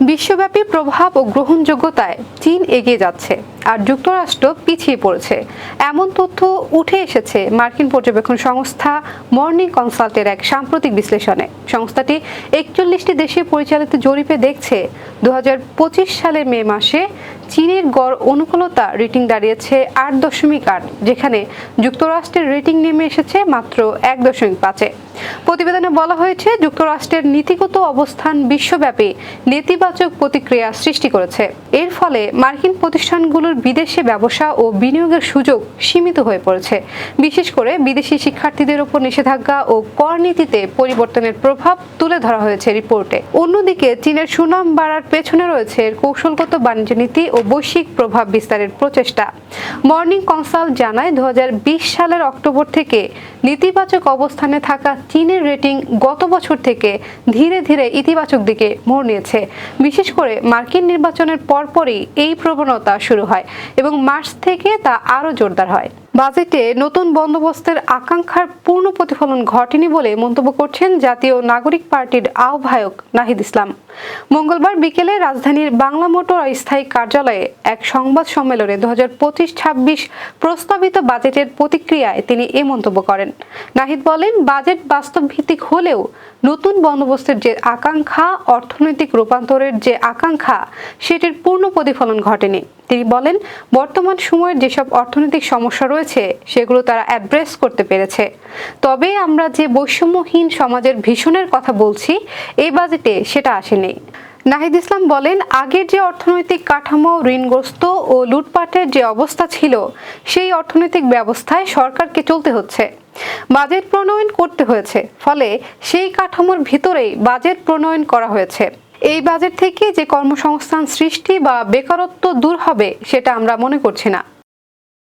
বিশ্বব্যাপী প্রভাব ও গ্রহণযোগ্যতায় চীন এগিয়ে যাচ্ছে আর যুক্তরাষ্ট্র পিছিয়ে পড়েছে, এমন তথ্য উঠে এসেছে মার্কিন পর্যবেক্ষণ সংস্থা মর্নিং কনসাল্টের এক সাম্প্রতিক বিশ্লেষণে। সংস্থাটি 41টি দেশে পরিচালিত জরিপে দেখছে 2025 সালের মে মাসে চীনের গড় অনুকূলতা রেটিং দাঁড়িয়েছে 8.8, যেখানে যুক্তরাষ্ট্রের রেটিং নেমে এসেছে মাত্র 1.5-এ। প্রতিবেদনে বলা হয়েছে, যুক্তরাষ্ট্রের নীতিগত অবস্থান বিশ্বব্যাপী নেতিবাচক প্রতিক্রিয়া সৃষ্টি করেছে। এর ফলে মার্কিন প্রতিষ্ঠানগুলোর বিদেশে ব্যবসা ও বিনিয়োগের সুযোগ সীমিত হয়ে পড়েছে। বিশেষ করে বিদেশি শিক্ষার্থীদের উপর নিষেধাজ্ঞা ও কর নীতিতে পরিবর্তনের প্রভাব তুলে ধরা হয়েছে রিপোর্টে। অন্যদিকে চীনের সুনাম বাড়ার পেছনে রয়েছে কৌশলগত বাণিজ্য নীতি ও বৈশ্বিক প্রভাব বিস্তারের প্রচেষ্টা। মর্নিং কনসাল্ট জানায়, 2020 সালের অক্টোবর থেকে নেতিবাচক অবস্থানে থাকা চীনের রেটিং গত বছর থেকে ধীরে ধীরে ইতিবাচক দিকে মোড় নিয়েছে। বিশেষ করে মার্কিন নির্বাচনের পরপরই এই প্রবণতা শুরু হয় এবং মার্চ থেকে তা আরও জোরদার হয়। বাজেটে নতুন বন্দোবস্তের আকাঙ্ক্ষার পূর্ণ প্রতিফলন ঘটেনি বলে মন্তব্য করছেন জাতীয় নাগরিক পার্টির আহ্বায়ক নাহিদ ইসলাম। মঙ্গলবার বিকেলে রাজধানীর বাংলা মোটর অস্থায়ী কার্যালয়ে এক সংবাদ সম্মেলনে 2025-26 প্রস্তাবিত বাজেটের প্রতিক্রিয়ায় তিনি এ মন্তব্য করেন। নাহিদ বলেন, বাজেট বাস্তব ভিত্তিক হলেও নতুন বন্দোবস্তের যে আকাঙ্ক্ষা, অর্থনৈতিক রূপান্তরের যে আকাঙ্ক্ষা, সেটির পূর্ণ প্রতিফলন ঘটেনি। তিনি বলেন, বর্তমান সময়ের যেসব অর্থনৈতিক সমস্যা রয়েছে সেগুলো তারা অ্যাড্রেস করতে পেরেছে। তবে আমরা যে বৈষম্যহীন সমাজের ভিশনের কথা বলছি, এই বাজেটে সেটা আসেনি। নাহিদ ইসলাম বলেন, আগের যে অর্থনৈতিক কাঠামো, ঋণগ্রস্ত ও লুটপাটের যে অবস্থা ছিল, সেই অর্থনৈতিক ব্যবস্থায় সরকারকে চলতে হচ্ছে, বাজেট প্রণয়ন করতে হয়েছে। ফলে সেই কাঠামোর ভিতরেই বাজেট প্রণয়ন করা হয়েছে। এই বাজেট থেকে যে কর্মসংস্থান সৃষ্টি বা বেকারত্ব দূর হবে সেটা আমরা মনে করছি না।